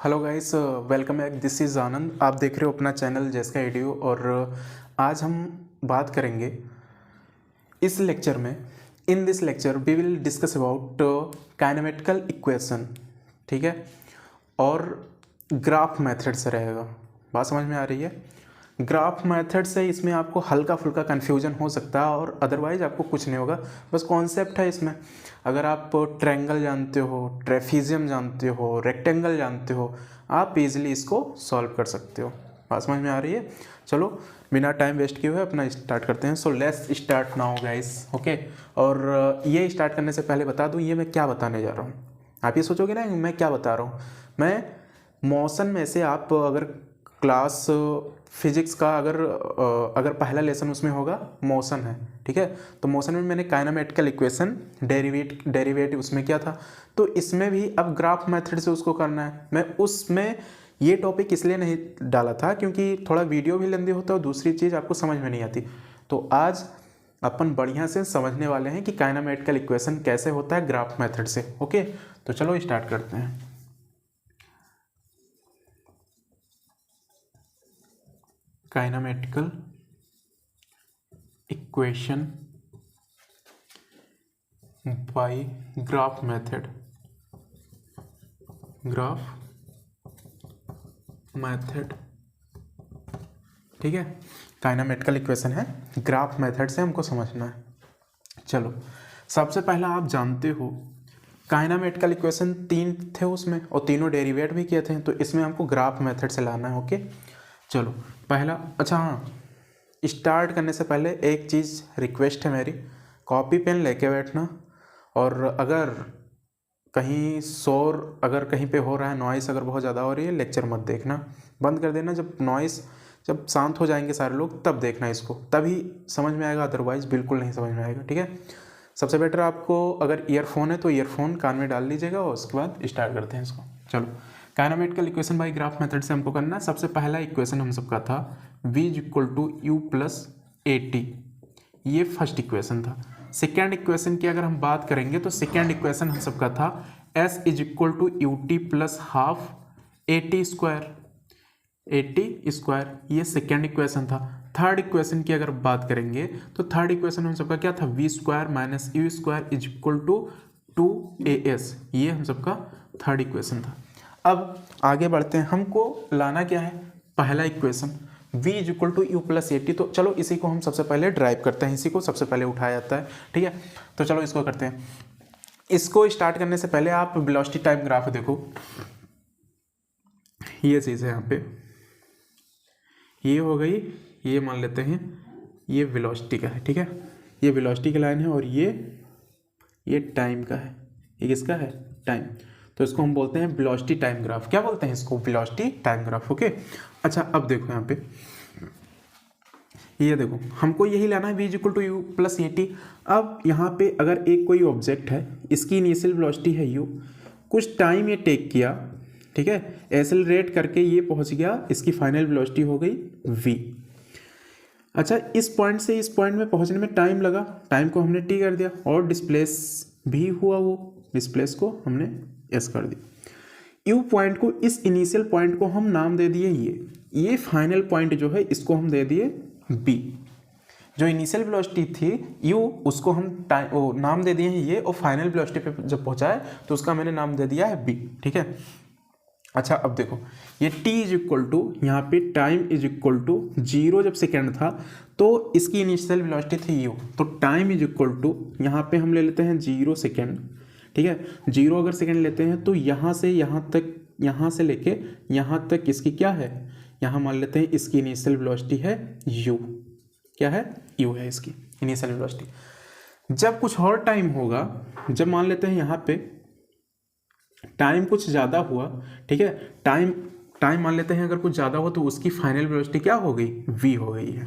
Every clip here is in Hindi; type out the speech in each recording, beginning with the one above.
Hello guys, welcome back. This is Anand. आप देख रहे हो अपना चैनल जैसका एडियो। और आज हम बात करेंगे इस लेक्चर में। In this lecture we will discuss about kinematical equation, ठीक है। और ग्राफ मेथड से रहेगा। बात समझ में आ रही है? ग्राफ मेथड से इसमें आपको हल्का फुल्का कन्फ्यूजन हो सकता है और अदरवाइज आपको कुछ नहीं होगा। बस कॉन्सेप्ट है इसमें। अगर आप ट्रायंगल जानते हो, ट्रेफिजियम जानते हो, रेक्टेंगल जानते हो, आप इजीली इसको सॉल्व कर सकते हो। बात समझ में आ रही है? चलो बिना टाइम वेस्ट किए हुए अपना स्टार्ट करते हैं। So let's start now guys, okay. और ये स्टार्ट करने से पहले बता दूँ ये मैं क्या बताने जा रहा हूँ। आप ये सोचोगे ना मैं क्या बता रहा हूँ। मैं मोशन में से आप अगर क्लास फिजिक्स का अगर पहला लेसन उसमें होगा मोशन है, ठीक है। तो मोशन में मैंने काइनेमेटिकल इक्वेशन डेरिवेटिव उसमें क्या था, तो इसमें भी अब ग्राफ मेथड से उसको करना है। मैं उसमें ये टॉपिक इसलिए नहीं डाला था क्योंकि थोड़ा वीडियो भी लेंदी होता है और दूसरी चीज़ आपको समझ में नहीं आती। तो आज अपन बढ़िया से समझने वाले हैं कि काइनेमेटिकल इक्वेशन कैसे होता है ग्राफ मेथड से, ओके। तो चलो स्टार्ट करते हैं। Kinematical equation by graph method. ठीक है। काइनेमेटिकल इक्वेशन है, ग्राफ मेथड से हमको समझना है। चलो सबसे पहला आप जानते हो काइनेमेटिकल इक्वेशन 3 थे उसमें और तीनों डेरिवेट भी किए थे, तो इसमें हमको ग्राफ मेथड से लाना है, ओके। चलो पहला, अच्छा हाँ, स्टार्ट करने से पहले एक चीज़ रिक्वेस्ट है मेरी, कॉपी पेन लेके बैठना। और अगर कहीं शोर अगर कहीं पे हो रहा है, नॉइस अगर बहुत ज़्यादा हो रही है, लेक्चर मत देखना, बंद कर देना। जब शांत हो जाएंगे सारे लोग तब देखना इसको, तभी समझ में आएगा, अदरवाइज बिल्कुल नहीं समझ में आएगा, ठीक है। सबसे बेटर आपको अगर ईयरफोन है तो ईयरफोन कान में डाल लीजिएगा और उसके बाद स्टार्ट करते हैं इसको। चलो kinematical equation by graph method से हमको करना है। सबसे पहला इक्वेशन हम सबका था v equal to U plus A T, ये फर्स्ट इक्वेशन था। सेकेंड इक्वेशन की अगर हम बात करेंगे तो सेकेंड इक्वेशन हम सबका था s is equal to U T plus half A T square, ये सेकेंड इक्वेशन था। थर्ड इक्वेशन की अगर बात करेंगे तो थर्ड इक्वेशन हम सबका क्या था, V square minus U square is equal to 2as, ये हम सबका थर्ड इक्वेशन था। अब आगे बढ़ते हैं, हमको लाना क्या है, पहला equation v is equal to U plus A T. तो चलो इसी को हम सबसे पहले ड्राइव करते हैं, इसी को सबसे पहले उठाया जाता है, ठीक है। तो चलो इसको करते हैं। इसको स्टार्ट करने से पहले आप वेलोसिटी टाइम ग्राफ देखो, ये चीज़ है यहाँ पे, ये हो गई, ये मान लेते हैं ये वेलोसिटी का है, ठीक है। ये वेलोसिटी की लाइन है और ये टाइम का है, ये किसका है, टाइम। तो इसको हम बोलते हैं वेलोसिटी टाइम ग्राफ। क्या बोलते हैं इसको, वेलोसिटी टाइम ग्राफ, ओके। अच्छा अब देखो यहाँ पे, ये देखो हमको यही लाना है v equal to U plus A T. अब यहाँ पे अगर एक कोई ऑब्जेक्ट है, इसकी इनिशियल वेलोसिटी है u, कुछ टाइम ये टेक किया, ठीक है, एक्सेलरेट करके ये पहुँच गया, इसकी फाइनल वेलोसिटी हो गई v। अच्छा इस पॉइंट से इस पॉइंट में पहुँचने में टाइम लगा, टाइम को हमने t कर दिया, और डिस्प्लेस भी हुआ, वो डिस्प्लेस को हमने s कर दिया। u पॉइंट को, इस इनिशियल पॉइंट को हम नाम दे दिए ये फाइनल पॉइंट जो है इसको हम दे दिए b। जो इनिशियल वेलोसिटी थी u, उसको हम नाम दे दिए हैं ये, और फाइनल वेलोसिटी पे जब पहुंचा है तो उसका मैंने नाम दे दिया है b, ठीक है। अच्छा अब देखो ये t इज इक्वल टू, यहाँ पे टाइम इज इक्वल टू 0 जब सेकेंड था तो इसकी इनिशियल वेलोसिटी थी u, तो टाइम इज इक्वल टू, यहाँ पे हम ले लेते हैं 0 सेकेंड, ठीक है। 0 अगर सेकेंड लेते हैं तो यहाँ से यहाँ तक, यहाँ से लेके यहाँ तक इसकी क्या है, यहाँ मान लेते हैं इसकी इनिशियल वेलोसिटी है u, क्या है, u है इसकी इनिशियल वेलोसिटी। जब कुछ और टाइम होगा, जब मान लेते हैं यहाँ पे टाइम कुछ ज़्यादा हुआ, ठीक है, टाइम मान लेते हैं अगर कुछ ज़्यादा हो तो उसकी फाइनल वेलोसिटी क्या हो गई, v हो गई है,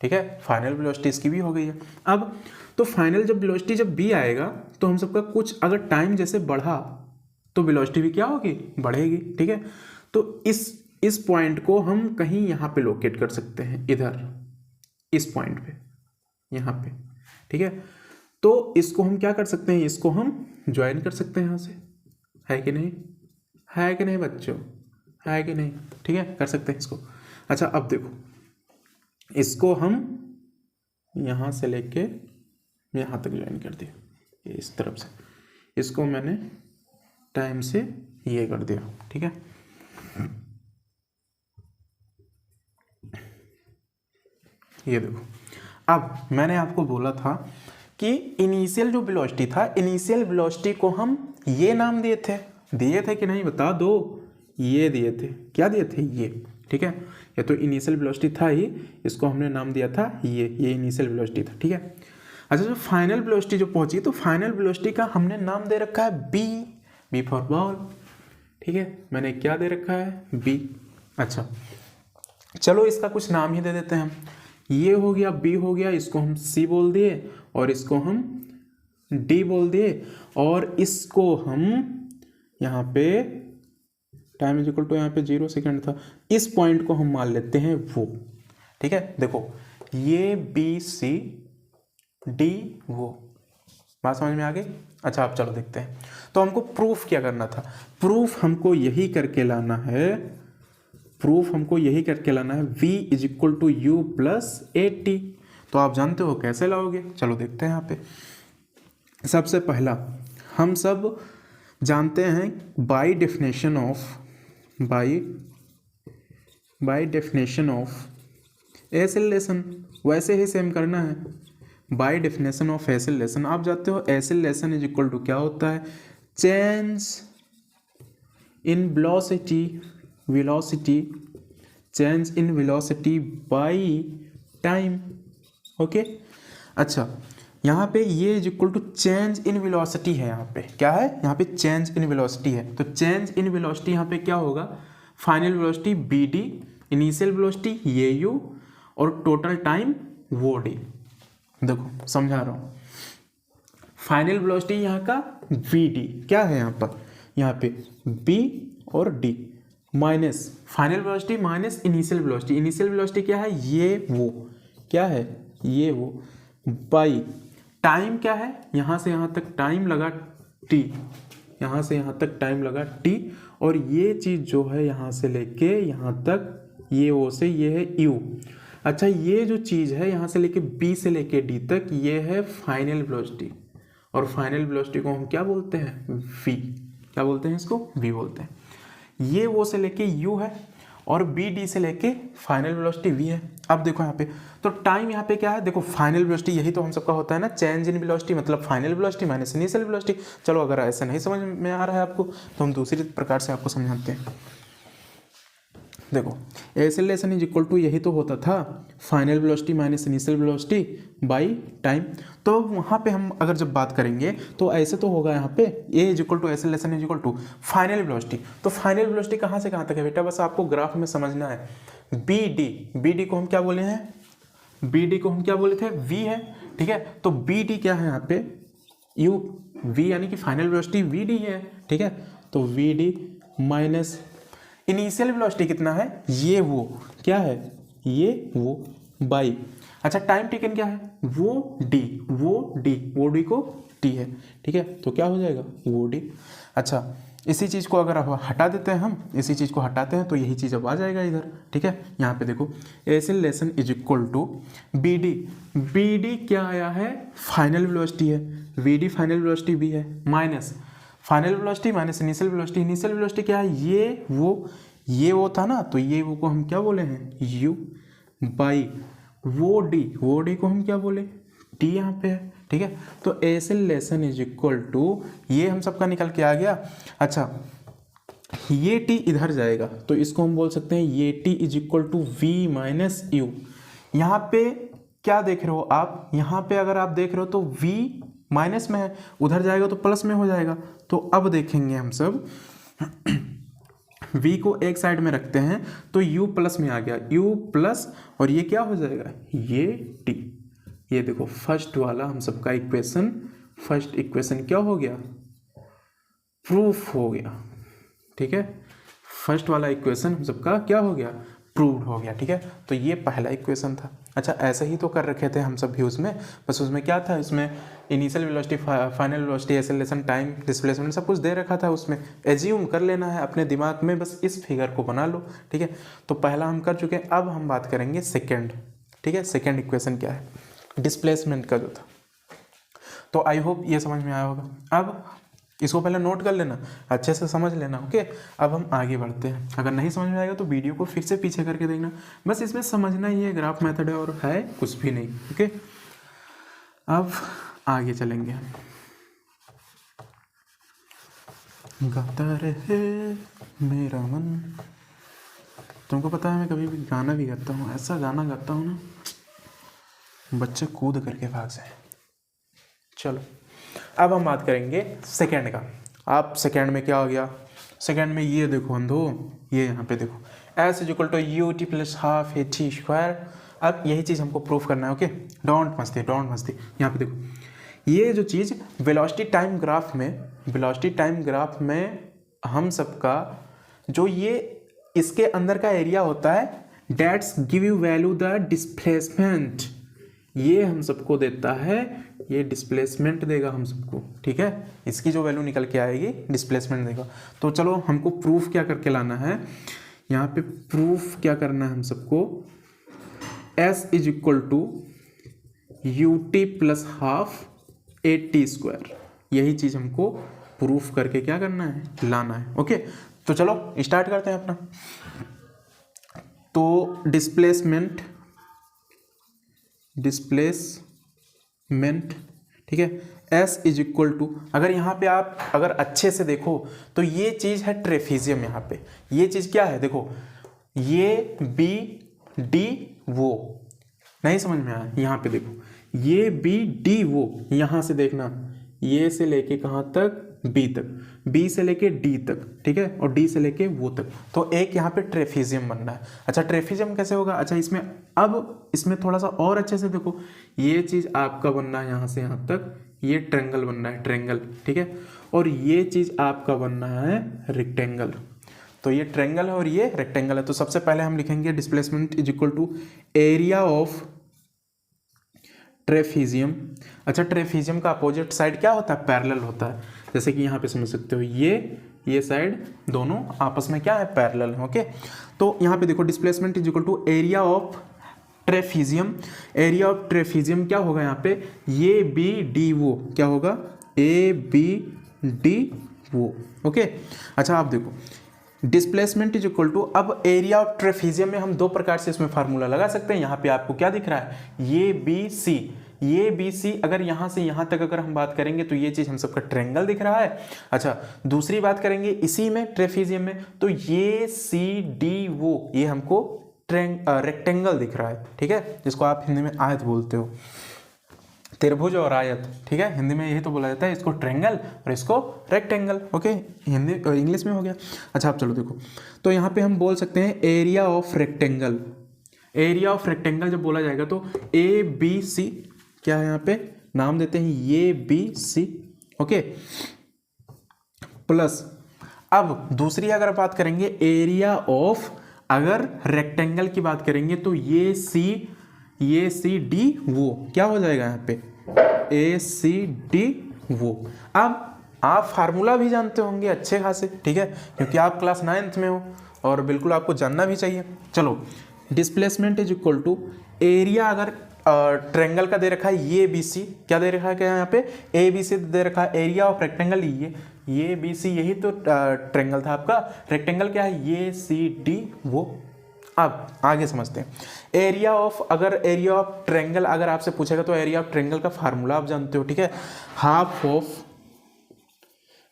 ठीक है। फाइनल वेलोसिटी इसकी भी हो गई है। अब तो फाइनल जब वेलोसिटी जब v आएगा तो हम सबका कुछ अगर टाइम जैसे बढ़ा तो वेलोसिटी भी क्या होगी, बढ़ेगी, ठीक है। तो इस पॉइंट को हम कहीं यहाँ पे लोकेट कर सकते हैं, इधर इस पॉइंट पे, यहाँ पे, ठीक है। तो इसको हम क्या कर सकते हैं, इसको हम ज्वाइन कर सकते हैं यहाँ से, है कि नहीं, है कि नहीं बच्चों, है कि नहीं, ठीक है, कर सकते हैं इसको। अच्छा अब देखो, इसको हम यहाँ से लेके यहाँ तक ज्वाइन कर दिया, इस तरफ से, इसको मैंने टाइम से ये कर दिया, ठीक है। ये देखो, अब मैंने आपको बोला था कि इनिशियल जो वेलोसिटी था, इनिशियल वेलोसिटी को हम ये नाम दिए थे कि नहीं, बता दो। ये दिए थे, क्या दिए थे, ये, ठीक है। ये तो इनिशियल वेलोसिटी था ही, इसको हमने नाम दिया था ये इनिशियल वेलोसिटी था, ठीक है। अच्छा, जो फाइनल वेलोसिटी जो पहुंची, तो फाइनल वेलोसिटी का हमने नाम दे रखा है बी फॉर बॉल, ठीक है। मैंने क्या दे रखा है, बी। अच्छा चलो इसका कुछ नाम ही दे देते हैं हम। ये हो गया, बी हो गया, इसको हम सी बोल दिए और इसको हम डी बोल दिए, और इसको हम यहाँ पे टाइम इज इक्वल टू, यहाँ पे 0 सेकेंड था, इस पॉइंट को हम मान लेते हैं वो, ठीक है। देखो ये बी सी डी वो, बात समझ में आ गई। अच्छा आप चलो देखते हैं, तो हमको प्रूफ क्या करना था, प्रूफ हमको यही करके लाना है, v is equal to U plus A T. तो आप जानते हो कैसे लाओगे, चलो देखते हैं। यहाँ पे सबसे पहला हम सब जानते हैं बाय डेफिनेशन ऑफ एसिलेशन, वैसे ही सेम करना है, बाय डेफिनेशन ऑफ एसिलेशन। आप जानते हो एसिलेशन इज इक्वल टू क्या होता है, change in velocity by time, okay. अच्छा यहाँ पे ये is equal to change in velocity है, यहाँ पे क्या है, यहाँ पे चेंज इन वेलोसिटी है। तो चेंज इन वेलोसिटी यहाँ पे क्या होगा, final velocity B D, initial velocity ये यू, और टोटल टाइम वो डी। देखो समझा रहा हूँ, फाइनल वेलोसिटी यहाँ का वी डी क्या है, यहाँ पे बी और D, minus final velocity minus initial velocity, initial velocity क्या है, ये वो, क्या है ये वो, बाई टाइम क्या है, यहाँ से यहाँ तक टाइम लगा टी, यहाँ से यहाँ तक टाइम लगा टी, और ये चीज़ जो है यहाँ से लेके यहाँ तक ये ओ से ये है यू। अच्छा ये जो चीज़ है यहाँ से लेके बी से लेके डी तक ये है फाइनल वेलोसिटी, और फाइनल वेलोसिटी को हम क्या बोलते हैं, वी, क्या बोलते हैं इसको, वी बोलते हैं। ये वो से लेके यू है और बी डी से लेके फाइनल वेलोसिटी वी है। अब देखो यहाँ पे, तो टाइम यहाँ पे क्या है, देखो फाइनल वेलोसिटी यही तो हम सबका होता है ना, चेंज इन वेलोसिटी मतलब final velocity minus initial velocity. चलो अगर ऐसा नहीं समझ में आ रहा है आपको तो हम दूसरी प्रकार से आपको समझाते हैं। देखो एसिलेशन इज इक्वल टू यही तो होता था, final velocity minus initial velocity by time. तो वहाँ पे हम अगर जब बात करेंगे तो ऐसे तो होगा यहाँ पे A is equal to acceleration is equal to final velocity. तो फाइनल वेलोसिटी कहाँ से कहाँ तक है बेटा, बस आपको ग्राफ में समझना है। बी डी को हम क्या बोले हैं, बी डी को हम क्या बोले थे, वी है, ठीक है। तो बी डी क्या है यहाँ पे, यू, वी यानी कि फाइनल वेलोसिटी वी डी है, ठीक है। तो V D minus initial velocity कितना है, ये वो, क्या है ये वो, बाई, अच्छा टाइम टेकन क्या है, वो डी को टी है, ठीक है। तो क्या हो जाएगा, वो डी। अच्छा इसी चीज़ को अगर अब हटा देते हैं हम, इसी चीज़ को हटाते हैं तो यही चीज़ अब आ जाएगा इधर, ठीक है। यहाँ पे देखो acceleration is equal to B D क्या आया है, फाइनल वेलोसिटी है, वी डी फाइनल वेलोसिटी भी है, minus final velocity minus initial velocity, initial velocity क्या है, ये वो था ना, तो ये वो को हम क्या बोले हैं, यू, बाई वो डी को हम क्या बोले, टी यहाँ पे है, ठीक है। तो एसिलेशन इज इक्वल टू ये हम सबका निकल के आ गया। अच्छा ये टी इधर जाएगा तो इसको हम बोल सकते हैं ये T is equal to V minus U. यहाँ पे क्या देख रहे हो आप, यहाँ पे अगर आप देख रहे हो तो v माइनस में है, उधर जाएगा तो प्लस में हो जाएगा। तो अब देखेंगे हम सब v को एक साइड में रखते हैं तो u प्लस में आ गया, u प्लस, और ये क्या हो जाएगा, ये t। ये देखो फर्स्ट वाला हम सबका इक्वेशन, फर्स्ट इक्वेशन क्या हो गया, प्रूफ हो गया, ठीक है। फर्स्ट वाला इक्वेशन हम सबका क्या हो गया, प्रूव्ड हो गया, ठीक है। तो ये पहला इक्वेशन था। अच्छा ऐसे ही तो कर रखे थे हम सब भी उसमें, बस उसमें क्या था, इसमें initial velocity, final velocity, acceleration, time, displacement सब कुछ दे रखा था। उसमें एज्यूम कर लेना है अपने दिमाग में, बस इस फिगर को बना लो, ठीक है। तो पहला हम कर चुके हैं, अब हम बात करेंगे सेकेंड, ठीक है। सेकेंड इक्वेशन क्या है, डिस्प्लेसमेंट का जो था। तो आई होप ये समझ में आया होगा। अब इसको पहले नोट कर लेना, अच्छे से समझ लेना, ओके। अब हम आगे बढ़ते हैं, अगर नहीं समझ में आएगा तो वीडियो को फिर से पीछे करके देखना, बस इसमें समझना ही है, ग्राफ मेथड है और है कुछ भी नहीं, ओके। अब आगे चलेंगे, गाता रहे मेरा मन। तुमको पता है मैं कभी भी गाना भी गाता हूँ, ऐसा गाना गाता हूँ ना बच्चे कूद करके भाग जाए। चलो अब हम बात करेंगे सेकेंड का। आप सेकेंड में क्या हो गया, सेकेंड में ये देखो अंधो, ये यहाँ पे देखो S = ut + ½ at²। अब यही चीज़ हमको प्रूफ करना है, ओके। डोंट मस्ती। यहाँ पे देखो ये जो चीज़ वेलोसिटी टाइम ग्राफ में हम सबका जो ये इसके अंदर का एरिया होता है, that's give you value the displacement, ये हम सबको देता है, ये डिस्प्लेसमेंट देगा हम सबको, ठीक है। इसकी जो वैल्यू निकल के आएगी डिस्प्लेसमेंट देगा। तो चलो हमको प्रूफ क्या करके लाना है, यहाँ पे प्रूफ क्या करना है हम सबको, S = ut + ½ at², यही चीज़ हमको प्रूफ करके क्या करना है, लाना है, ओके। तो चलो स्टार्ट करते हैं अपना। तो डिस्प्लेसमेंट, ठीक है, S = अगर यहाँ पे आप अगर अच्छे से देखो तो ये चीज़ है ट्रेफिजियम, यहाँ पे ये चीज़ क्या है, देखो ये B D वो, नहीं समझ में आया, यहाँ पे देखो ये B D वो, यहाँ से देखना ये से लेके कहाँ तक, B तक, B से लेके D तक, ठीक है, और D से लेके वो तक, तो एक यहाँ पे ट्रेफिजियम बनना है। अच्छा ट्रेफिजियम कैसे होगा, अच्छा इसमें अब इसमें थोड़ा सा और अच्छे से देखो, ये चीज़ आपका बनना है यहाँ से यहाँ तक, ये ट्रेंगल बनना है, ट्रेंगल, ठीक है, और ये चीज़ आपका बनना है रेक्टेंगल। तो ये ट्रेंगल है और ये रेक्टेंगल है। तो सबसे पहले हम लिखेंगे डिस्प्लेसमेंट = एरिया ऑफ ट्रेफिजियम। अच्छा ट्रेफिजियम का अपोजिट साइड क्या होता है, पैरेलल होता है, जैसे कि यहाँ पे समझ सकते हो ये साइड दोनों आपस में क्या है, पैरेलल है, ओके। तो यहाँ पे देखो displacement = area of trapezium, area of trapezium क्या होगा यहाँ पे, ये बी डी वो क्या होगा, ABD वो, ओके। अच्छा आप देखो डिस्प्लेसमेंट = अब एरिया ऑफ ट्रेफिजियम में हम दो प्रकार से इसमें फार्मूला लगा सकते हैं। यहाँ पे आपको क्या दिख रहा है, ये BC, अगर यहाँ से यहाँ तक अगर हम बात करेंगे तो ये चीज़ हम सबका ट्रेंगल दिख रहा है। अच्छा दूसरी बात करेंगे इसी में ट्रेफिजियम में, तो ये CD वो, ये हमको रेक्टेंगल दिख रहा है, ठीक है, जिसको आप हिंदी में आयत बोलते हो, त्रिभुज और आयत, ठीक है, हिंदी में यही तो बोला जाता है, इसको ट्रेंगल और इसको रेक्टेंगल, ओके, हिंदी इंग्लिश में हो गया। अच्छा आप चलो देखो, तो यहाँ पे हम बोल सकते हैं area of rectangle, area of rectangle जब बोला जाएगा तो ABC क्या है, यहाँ पे नाम देते हैं ये ABC, ओके, प्लस अब दूसरी अगर बात करेंगे एरिया ऑफ, अगर रेक्टेंगल की बात करेंगे तो ये CD वो क्या हो जाएगा यहाँ पे, ACD वो। अब आप फार्मूला भी जानते होंगे अच्छे खासे, ठीक है, क्योंकि आप क्लास 9th में हो और बिल्कुल आपको जानना भी चाहिए। चलो डिस्प्लेसमेंट = एरिया, अगर ट्रेंगल का दे रखा है ये BC, क्या दे रखा है, क्या यहाँ पे ABC दे रखा है, एरिया ऑफ रेक्टेंगल ये BC, यही तो ट्रेंगल था आपका, रेक्टेंगल क्या है, ये CD वो। अब आगे समझते हैं एरिया ऑफ, अगर एरिया ऑफ ट्रेंगल अगर आपसे पूछेगा तो एरिया ऑफ ट्रेंगल का फार्मूला आप जानते हो, ठीक है, ½ ऑफ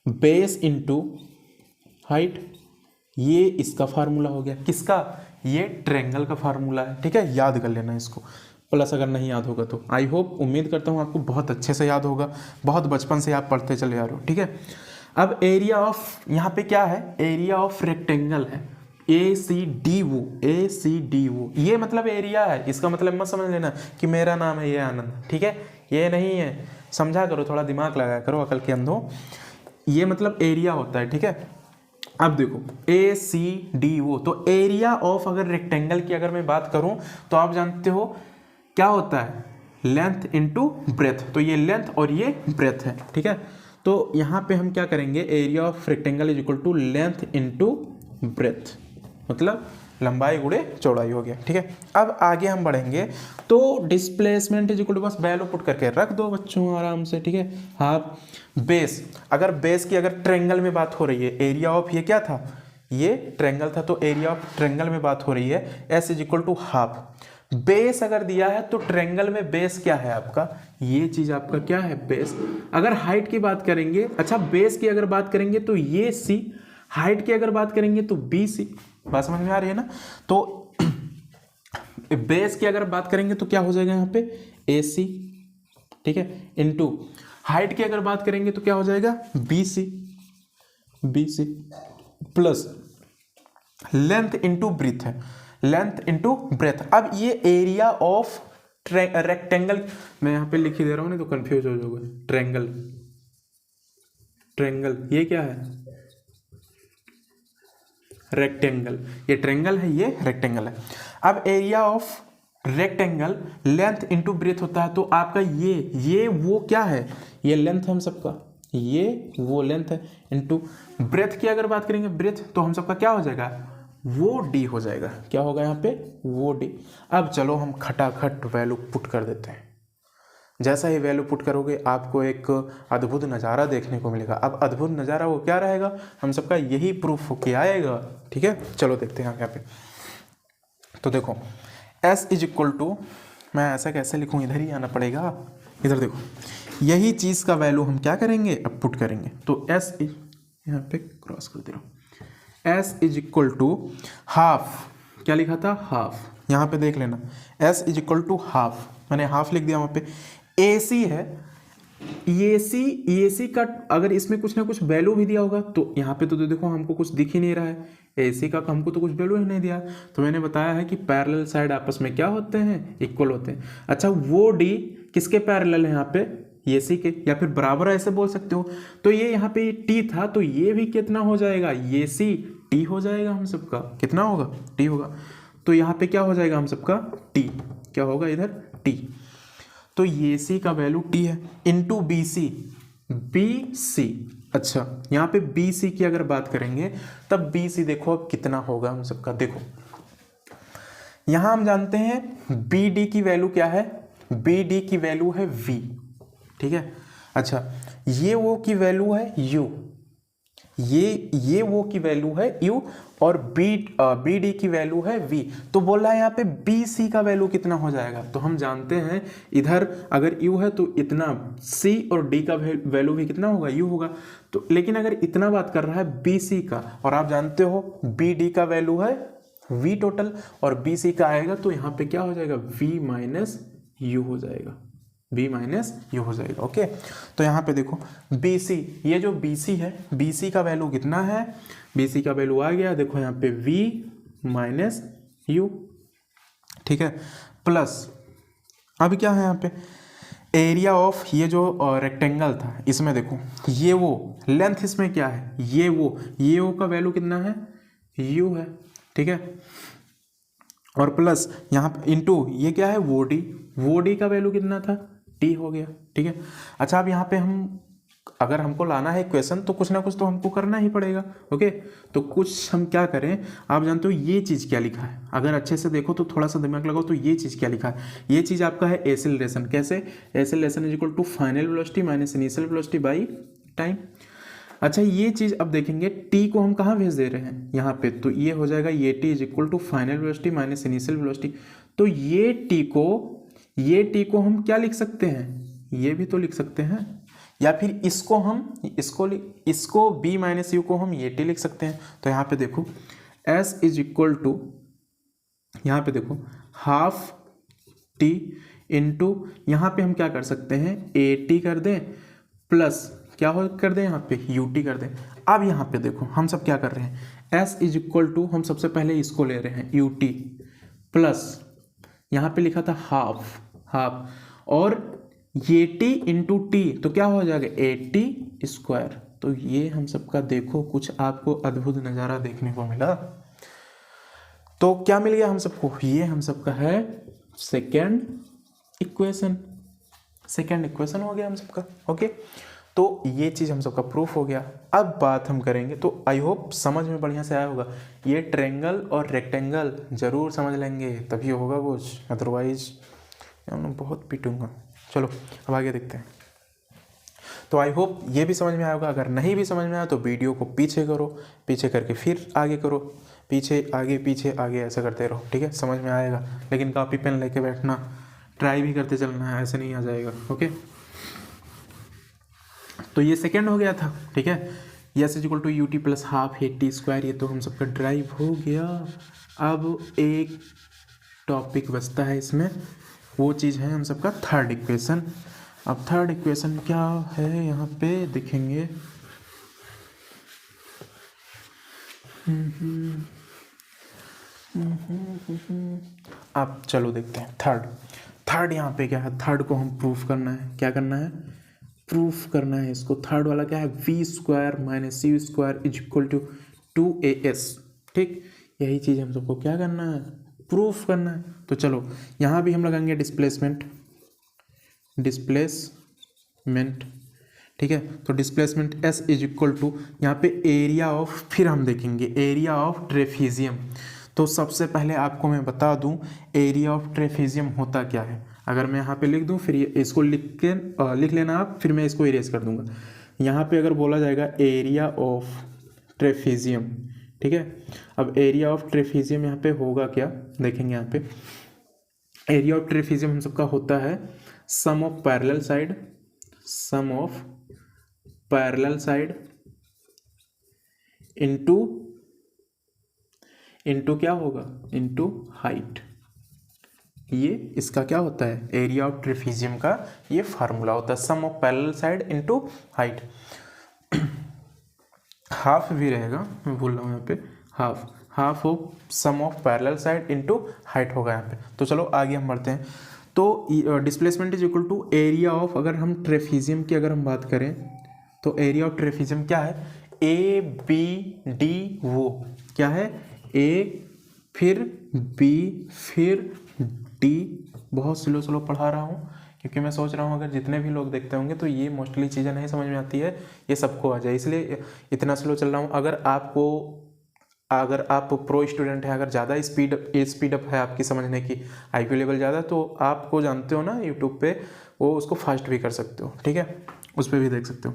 बेस इंटू हाइट, ये इसका फार्मूला हो गया, किसका, ये ट्रेंगल का फार्मूला है, ठीक है, याद कर लेना इसको, प्लस अगर नहीं याद होगा तो आई होप, उम्मीद करता हूँ आपको बहुत अच्छे से याद होगा, बहुत बचपन से आप पढ़ते चले आ रहे हो, ठीक है। अब एरिया ऑफ यहाँ पे क्या है, एरिया ऑफ रेक्टेंगल है, ACD वो, ये मतलब एरिया है, इसका मतलब मत समझ लेना कि मेरा नाम है ये आनंद, ठीक है, ये नहीं है, समझा करो, थोड़ा दिमाग लगाया करो, अकल के अंधों, ये मतलब एरिया होता है, ठीक है। अब देखो ACD वो, तो एरिया ऑफ अगर रेक्टेंगल की अगर मैं बात करूं तो आप जानते हो क्या होता है, लेंथ इंटू ब्रेथ, तो ये लेंथ और ये ब्रेथ है, ठीक है। तो यहाँ पे हम क्या करेंगे, area of rectangle is equal to length into breadth, मतलब लंबाई गुणे चौड़ाई हो गया, ठीक है। अब आगे हम बढ़ेंगे, तो डिस्प्लेसमेंट इज इक्वल टू, बस वैल्यू पुट करके रख दो बच्चों आराम से, ठीक है। हाँ, बेस, अगर बेस की अगर ट्रेंगल में बात हो रही है, एरिया ऑफ ये क्या था, ये ट्रेंगल था, तो एरिया ऑफ ट्रेंगल में बात हो रही है, S is equal to half. Base अगर दिया है तो ट्रेंगल में बेस क्या है आपका, ये चीज आपका क्या है, बेस। अगर हाइट की बात करेंगे, अच्छा बेस की अगर बात करेंगे तो ये सी, हाइट की अगर बात करेंगे तो बी सी, बात समझ में आ रही है ना। तो बेस की अगर बात करेंगे तो क्या हो जाएगा यहाँ पे, ए सी, ठीक है, इनटू हाइट की अगर बात करेंगे तो क्या हो जाएगा, B C, plus length into breadth है, लेंथ इंटू ब्रेथ। अब ये एरिया ऑफ रेक्टेंगल, मैं यहाँ पे लिख ही दे रहा हूँ नहीं तो कंफ्यूज हो जाओगे, ट्रेंगल ये क्या है, रेक्टेंगल, ये ट्रेंगल है, ये रेक्टेंगल है। अब area of rectangle length into breath होता है, तो आपका ये वो क्या है, ये लेंथ है हम सबका, ये वो लेंथ है, इंटू ब्रेथ की अगर बात करेंगे, ब्रेथ तो हम सबका क्या हो जाएगा, वो डी हो जाएगा, क्या होगा यहाँ पे, वो डी। अब चलो हम खटाखट वैल्यू पुट कर देते हैं। जैसा ही वैल्यू पुट करोगे आपको एक अद्भुत नज़ारा देखने को मिलेगा। अब अद्भुत नज़ारा वो क्या रहेगा, हम सबका यही प्रूफ होके आएगा, ठीक है। चलो देखते हैं यहाँ पे, तो देखो S इज इक्वल टू, मैं ऐसा कैसे लिखूँ, इधर ही आना पड़ेगा, इधर देखो, यही चीज़ का वैल्यू हम क्या करेंगे, अब पुट करेंगे। तो S यहाँ पे क्रॉस कर दे रहा हूँ, S is equal to half, क्या लिखा था, हाफ, यहाँ पे देख लेना, S is equal to half, मैंने हाफ लिख दिया वहाँ पे। AC है, AC का अगर इसमें कुछ ना कुछ वैल्यू भी दिया होगा, तो यहाँ पे तो देखो हमको कुछ दिख ही नहीं रहा है, AC का हमको तो कुछ वैल्यू ही नहीं दिया। तो मैंने बताया है कि पैरेलल साइड आपस में क्या होते हैं, इक्वल होते हैं। अच्छा वो D किसके पैरेलल है यहाँ पे, AC के, या फिर बराबर ऐसे बोल सकते हो। तो ये यहाँ पे T था, तो ये भी कितना हो जाएगा, AC T हो जाएगा, हम सबका कितना होगा, T होगा। तो यहाँ पे क्या हो जाएगा, हम सबका T क्या होगा, इधर T। तो ये सी का वैल्यू T है, इंटू बी सी। अच्छा यहाँ पे बी सी की अगर बात करेंगे, तब बी सी देखो अब कितना होगा हम सबका, देखो यहाँ हम जानते हैं बी डी की वैल्यू क्या है, बी डी की वैल्यू है V, ठीक है। अच्छा ये वो की वैल्यू है U, ये वो की वैल्यू है U, और बी डी की वैल्यू है V। तो बोल रहा है यहाँ पे बी सी का वैल्यू कितना हो जाएगा, तो हम जानते हैं इधर अगर U है तो इतना, C और D का वैल्यू भी कितना होगा, U होगा। तो लेकिन अगर इतना बात कर रहा है बी सी का, और आप जानते हो बी डी का वैल्यू है V टोटल, और बी सी का आएगा, तो यहाँ पे क्या हो जाएगा, V माइनस U हो जाएगा, B माइनस U हो जाएगा, ओके। तो यहाँ पे देखो BC, ये जो BC है, BC का वैल्यू कितना है, BC का वैल्यू आ गया, देखो यहाँ पे V माइनस U, ठीक है, प्लस अब क्या है यहाँ पे, एरिया ऑफ ये जो रेक्टेंगल था, इसमें देखो ये वो लेंथ, इसमें क्या है, ये वो का वैल्यू कितना है, U है, ठीक है, और प्लस यहाँ पे इंटू ये क्या है, वो डी का वैल्यू कितना था, T हो गया, ठीक है। अच्छा अब यहाँ पे हम अगर हमको लाना है इक्वेशन, तो कुछ ना कुछ तो हमको करना ही पड़ेगा, ओके। तो कुछ हम क्या करें, आप जानते हो ये चीज़ क्या लिखा है, अगर अच्छे से देखो तो थोड़ा सा दिमाग लगाओ, तो ये चीज़ क्या लिखा है, ये चीज़ आपका है एक्सेलरेशन। कैसे, acceleration is equal to final velocity minus initial velocity by time. अच्छा ये चीज़ अब देखेंगे, T को हम कहाँ भेज दे रहे हैं, यहाँ पे, तो ये हो जाएगा ये T is equal to final velocity minus initial velocity. तो ये T को हम क्या लिख सकते हैं, ये भी तो लिख सकते हैं, या फिर इसको B माइनस U को हम ये T लिख सकते हैं। तो यहाँ पे देखो S इज इक्वल टू, यहाँ पे देखो हाफ T इंटू, यहाँ पे हम क्या कर सकते हैं, AT कर दें, प्लस क्या हो कर दें, यहाँ पे UT कर दें। अब यहाँ पे देखो हम सब क्या कर रहे हैं, S इज इक्वल टू, हम सबसे पहले इसको ले रहे हैं UT, प्लस यहाँ पे लिखा था हाफ, और ये T इंटू T, तो क्या हो जाएगा, AT स्क्वायर। तो ये हम सबका देखो कुछ आपको अद्भुत नज़ारा देखने को मिला। तो क्या मिल गया हम सबको, ये हम सबका है सेकेंड इक्वेशन, सेकेंड इक्वेशन हो गया हम सबका। ओके, तो ये चीज़ हम सबका प्रूफ हो गया। अब बात हम करेंगे, तो आई होप समझ में बढ़िया से आया होगा। ये ट्रेंगल और रेक्टेंगल जरूर समझ लेंगे तभी होगा कुछ, अदरवाइज मैं बहुत पीटूंगा। चलो अब आगे देखते हैं। तो आई होप ये भी समझ में आया होगा। अगर नहीं भी समझ में आया तो वीडियो को पीछे करो, पीछे करके फिर आगे करो, पीछे आगे ऐसा करते रहो, ठीक है, समझ में आएगा। लेकिन कॉपी पेन लेके बैठना, ट्राई भी करते चलना है, ऐसे नहीं आ जाएगा। ओके, तो ये सेकेंड हो गया था, ठीक है। S is equal to U T plus half A T square, ये तो हम सबका ड्राइव हो गया। अब एक टॉपिक बचता है इसमें, वो चीज़ है हम सबका थर्ड इक्वेशन। अब थर्ड इक्वेशन क्या है यहाँ पे देखेंगे। अब चलो देखते हैं थर्ड यहाँ पे क्या है। थर्ड को हम प्रूफ करना है, क्या करना है, प्रूफ करना है इसको। थर्ड वाला क्या है, V square minus C square is equal to 2as, ठीक। यही चीज़ हम सबको क्या करना है, प्रूफ करना है। तो चलो यहाँ भी हम लगाएंगे डिस्प्लेसमेंट, ठीक है। तो displacement s is equal to यहाँ पे एरिया ऑफ, फिर हम देखेंगे एरिया ऑफ ट्रेफिजियम। तो सबसे पहले आपको मैं बता दूं एरिया ऑफ ट्रेफिजियम होता क्या है। अगर मैं यहाँ पे लिख दूं, फिर इसको लिख लेना आप, फिर मैं इसको इरेज कर दूंगा। यहाँ पे अगर बोला जाएगा एरिया ऑफ ट्रेफिजियम, ठीक है। अब एरिया ऑफ ट्रेफिजियम यहाँ पे होगा क्या, देखेंगे यहाँ पे। एरिया ऑफ ट्रेफिजियम हम सबका होता है sum of parallel side into क्या होगा, इनटू हाइट। ये इसका क्या होता है, एरिया ऑफ ट्रेफिजियम का ये फार्मूला होता है, sum of parallel side into height. Half भी रहेगा, मैं भूल रहा हूँ यहाँ पे, half of sum of parallel side into height होगा यहाँ पे। तो चलो आगे हम बढ़ते हैं। तो displacement is equal to area of, अगर हम ट्रेफिजियम की अगर हम बात करें तो एरिया ऑफ ट्रेफिजियम क्या है, ए बी डी, वो क्या है, ए फिर बी फिर डी। बहुत स्लो पढ़ा रहा हूँ क्योंकि मैं सोच रहा हूँ अगर जितने भी लोग देखते होंगे तो ये मोस्टली चीज़ें नहीं समझ में आती है, ये सबको आ जाए, इसलिए इतना स्लो चल रहा हूँ। अगर आप प्रो स्टूडेंट हैं, अगर ज़्यादा स्पीड अप है आपकी समझने की, IQ लेवल ज़्यादा, तो आपको जानते हो ना यूट्यूब पे वो उसको फास्ट भी कर सकते हो, ठीक है, उस पर भी देख सकते हो।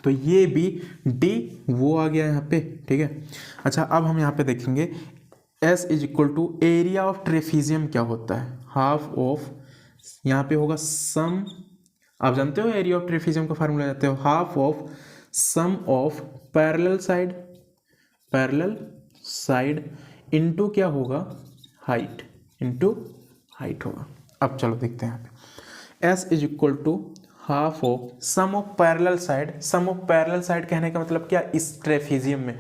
तो ये बी डी वो आ गया यहाँ पे, ठीक है। अच्छा अब हम यहाँ पे देखेंगे S is equal to area of trapezium क्या होता है, हाफ ऑफ, यहाँ पे होगा सम, आप जानते हो एरिया ऑफ ट्रेफिजियम का फार्मूला जानते हो, half of sum of parallel side into क्या होगा, हाइट होगा। अब चलो देखते हैं यहाँ पे S is equal to half of sum of parallel side कहने का मतलब क्या, इस ट्रेफिजियम में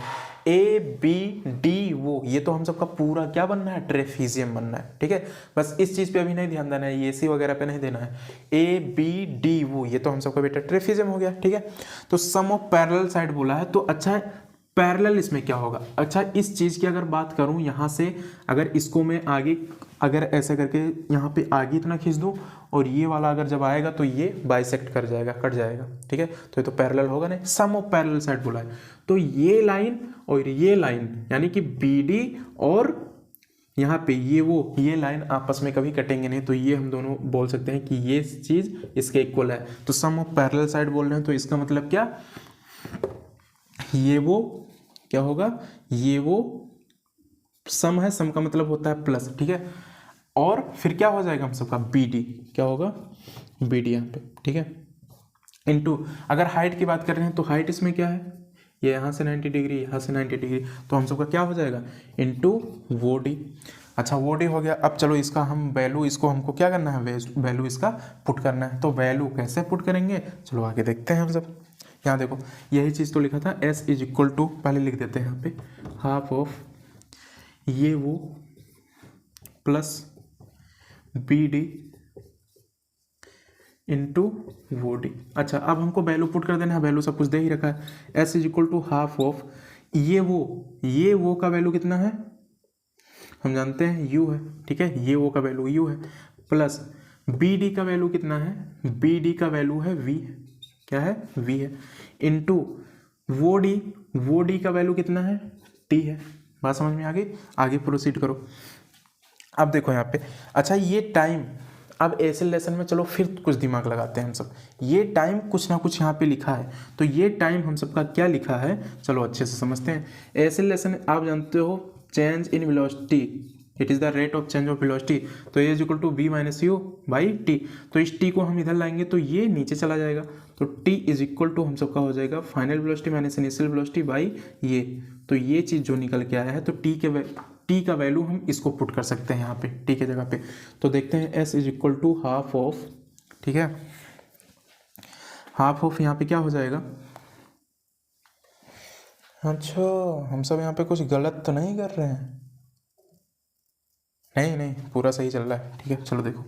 ए बी डी वो, ये तो हम सबका पूरा क्या बनना है, ट्रेफिजियम बनना है, ठीक है। बस इस चीज़ पे अभी नहीं ध्यान देना है, ये सी वगैरह पे नहीं देना है। ए बी डी वो, ये तो हम सबका बेटा ट्रेफिजियम हो गया, ठीक है। तो सम ऑफ पैरेलल साइड बोला है, तो अच्छा है पैरेलल इसमें क्या होगा। अच्छा इस चीज़ की अगर बात करूँ यहाँ से, अगर इसको मैं आगे अगर ऐसे करके यहाँ पे आगे इतना खींच दूँ और ये वाला अगर जब आएगा तो ये बाइसेक्ट कर जाएगा, कट जाएगा, ठीक है। तो ये तो पैरेलल होगा नहीं, सम ऑफ पैरेलल साइड बोला है। तो ये लाइन और ये लाइन यानी कि BD और यहाँ पे ये लाइन आपस में कभी कटेंगे नहीं, तो ये हम दोनों बोल सकते हैं कि ये चीज़ इसके इक्वल है। तो सम ऑफ पैरेलल साइड बोल रहे हैं, तो इसका मतलब क्या, ये वो क्या होगा, ये वो सम है, सम का मतलब होता है प्लस, ठीक है। और फिर क्या हो जाएगा हम सबका BD, क्या होगा BD यहाँ पे, ठीक है, इनटू अगर हाइट की बात कर रहे हैं तो हाइट इसमें क्या है, ये यहाँ से 90 डिग्री, यहाँ से 90 डिग्री, तो हम सबका क्या हो जाएगा, इनटू वो डी। अच्छा वो डी हो गया। अब चलो इसका हम वैल्यू, इसको हमको क्या करना है, वैल्यू इसका पुट करना है। तो वैल्यू कैसे पुट करेंगे, चलो आगे देखते हैं हम सब। यहाँ देखो यही चीज़ तो लिखा था, S इज इक्वल टू, पहले लिख देते हैं यहाँ पे, हाफ ऑफ ये वो प्लस BD इंटू वो डी। अच्छा अब हमको वैल्यू पुट कर देना है, वैल्यू सब कुछ दे ही रखा है। S is equal to half of ये वो का वैल्यू कितना है, हम जानते हैं U है, ठीक है, ये वो का वैल्यू U है, प्लस बी डी का वैल्यू कितना है, बी डी का वैल्यू है वी, क्या है वी है, इनटू वो डी का वैल्यू कितना है टी है। बात समझ में आ गई, आगे प्रोसीड करो। अब देखो यहाँ पे, अच्छा ये टाइम, अब ऐसे लेसन में चलो फिर कुछ दिमाग लगाते हैं हम सब। ये टाइम कुछ ना कुछ यहाँ पे लिखा है, तो ये टाइम हम सबका क्या लिखा है, चलो अच्छे से समझते हैं। ऐसे लेसन आप जानते हो change in velocity, it is the rate of change of velocity, तो A is equal to B minus U by T. तो इस टी को हम इधर लाएंगे तो ये नीचे चला जाएगा, तो टी इज इक्वल टू हम सबका हो जाएगा final velocity minus initial velocity by ये। तो ये चीज़ जो निकल के आया है, तो टी का वैल्यू हम इसको पुट कर सकते हैं यहाँ पे टी के जगह पे। तो देखते हैं S is equal to half of, ठीक है, हाफ ऑफ यहाँ पे क्या हो जाएगा। अच्छा हम सब यहाँ पे कुछ गलत तो नहीं कर रहे हैं, नहीं पूरा सही चल रहा है, ठीक है। चलो देखो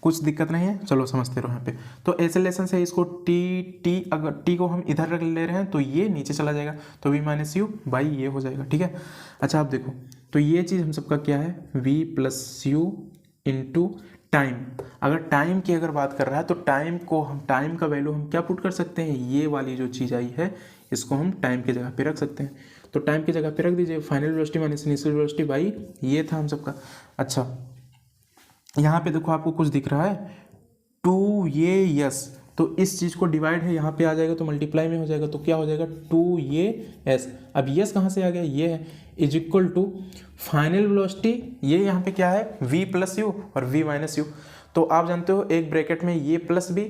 कुछ दिक्कत नहीं है, चलो समझते रहो यहाँ पे। तो ऐसे लेसन से इसको टी अगर टी को हम इधर रख ले रहे हैं तो ये नीचे चला जाएगा, तो वी माइनस यू बाई ये हो जाएगा, ठीक है। अच्छा आप देखो, तो ये चीज़ हम सबका क्या है, V plus U into time. अगर टाइम की अगर बात कर रहा है तो टाइम का वैल्यू हम क्या पुट कर सकते हैं, ये वाली जो चीज़ आई है इसको हम टाइम की जगह पे रख सकते हैं। तो टाइम की जगह पे रख दीजिए final velocity minus initial velocity by ये था हम सबका। अच्छा यहाँ पे देखो आपको कुछ दिख रहा है 2 ये यस, तो इस चीज़ को डिवाइड है यहाँ पे आ जाएगा तो मल्टीप्लाई में हो जाएगा, तो क्या हो जाएगा 2 ये एस। अब यस कहाँ से आ गया, ये है is equal to final velocity, ये यहाँ पे क्या है v प्लस यू और v माइनस यू। तो आप जानते हो एक ब्रैकेट में ये प्लस बी,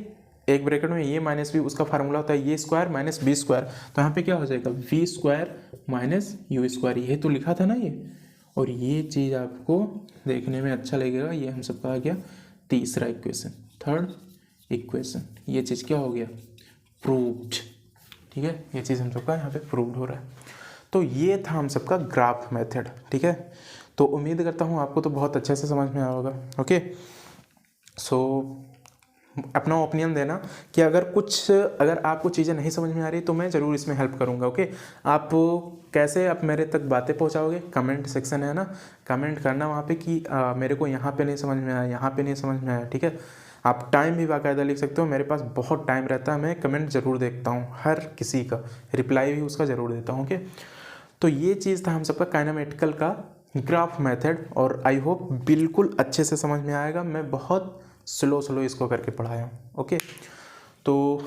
एक ब्रैकेट में ये माइनस बी, उसका फार्मूला होता है ये स्क्वायर माइनस बी स्क्वायर। तो यहाँ पे क्या हो जाएगा v square minus U square, ये तो लिखा था ना ये। और ये चीज़ आपको देखने में अच्छा लगेगा, ये हम सबका आ गया तीसरा इक्वेशन, थर्ड इक्वेशन, ये चीज़ क्या हो गया प्रूव्ड, ठीक है। ये चीज़ हम सबका यहाँ पे प्रूव्ड हो रहा है। तो ये था हम सबका ग्राफ मेथड, ठीक है। तो उम्मीद करता हूँ आपको तो बहुत अच्छे से समझ में आया होगा, ओके। सो अपना ओपिनियन देना कि अगर आपको चीज़ें नहीं समझ में आ रही तो मैं ज़रूर इसमें हेल्प करूँगा, ओके। आप कैसे आप मेरे तक बातें पहुँचाओगे, कमेंट सेक्शन है ना, कमेंट करना वहाँ पे कि मेरे को यहाँ पे नहीं समझ में आया, यहाँ पे नहीं समझ में आया, ठीक है। आप टाइम भी बाकायदा लिख सकते हो, मेरे पास बहुत टाइम रहता है, मैं कमेंट ज़रूर देखता हूँ, हर किसी का रिप्लाई भी उसका ज़रूर देता हूँ, ओके। तो ये चीज़ था हम सबका काइनेमेटिकल का ग्राफ मेथड, और आई होप बिल्कुल अच्छे से समझ में आएगा। मैं बहुत स्लो इसको करके पढ़ाया हूँ, ओके। तो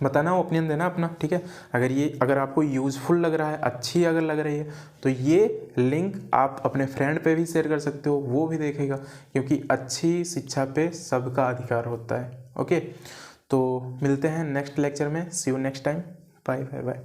बताना, ओपिनियन देना अपना, ठीक है। अगर आपको यूज़फुल लग रहा है, अच्छी अगर लग रही है, तो ये लिंक आप अपने फ्रेंड पे भी शेयर कर सकते हो, वो भी देखेगा, क्योंकि अच्छी शिक्षा पे सबका अधिकार होता है, ओके। तो मिलते हैं नेक्स्ट लेक्चर में, see you next time, bye bye bye.